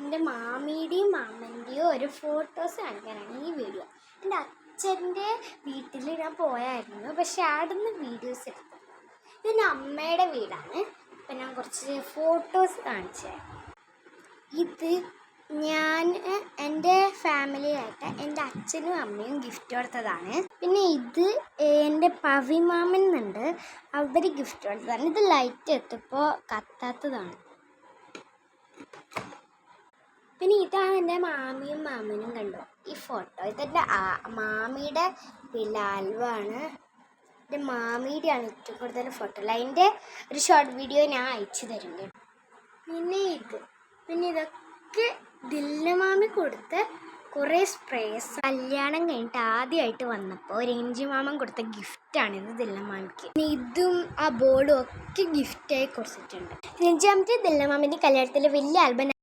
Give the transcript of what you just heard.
എൻ്റെ മാമിയുടെയും മാമൻ്റെയും ഒരു ഫോട്ടോസ് കാണിക്കാനാണ് ഈ വീഡിയോ. എൻ്റെ അച്ഛൻ്റെ വീട്ടിൽ ഞാൻ പോയായിരുന്നു, പക്ഷെ അവിടെ നിന്ന് വീഡിയോസ് എടുത്തു. ഇതെൻ്റെ അമ്മയുടെ വീടാണ്. അപ്പം ഞാൻ കുറച്ച് ഫോട്ടോസ് കാണിച്ചു. ഇത് ഞാൻ എൻ്റെ ഫാമിലിയായിട്ട് എൻ്റെ അച്ഛനും അമ്മയും ഗിഫ്റ്റ് കൊടുത്തതാണ്. പിന്നെ ഇത് എൻ്റെ പവിമാമൻ എന്നുണ്ട്, അവർ ഗിഫ്റ്റ് കൊടുത്തതാണ്. ഇത് ലൈറ്റ് എത്തിയപ്പോൾ കത്താത്തതാണ്. പിന്നെ ഇതാണ് എൻ്റെ മാമിയും മാമനും. കണ്ടോ ഈ ഫോട്ടോ? ഇതെൻ്റെ മാമിയുടെ ആൽബമാണ്. എൻ്റെ മാമിയുടെയാണ് ഏറ്റവും കൂടുതൽ ഫോട്ടോ. അതിൻ്റെ ഒരു ഷോർട്ട് വീഡിയോ ഞാൻ അയച്ചു തരും. പിന്നെ ഇതൊക്കെ ദില്ലമാമി കൊടുത്ത കുറേ സ്പ്രേസ്. കല്യാണം കഴിഞ്ഞിട്ട് ആദ്യമായിട്ട് വന്നപ്പോൾ രഞ്ജി മാമൻ കൊടുത്ത ഗിഫ്റ്റാണിത് ദില്ലമാമിക്ക്. പിന്നെ ഇതും ആ ബോർഡും ഒക്കെ ഗിഫ്റ്റായി കൊടുത്തിട്ടുണ്ട്. രഞ്ജി മാമിൻ്റെ ദില്ലമാമിൻ്റെ കല്യാണത്തിൽ വലിയ ആൽബം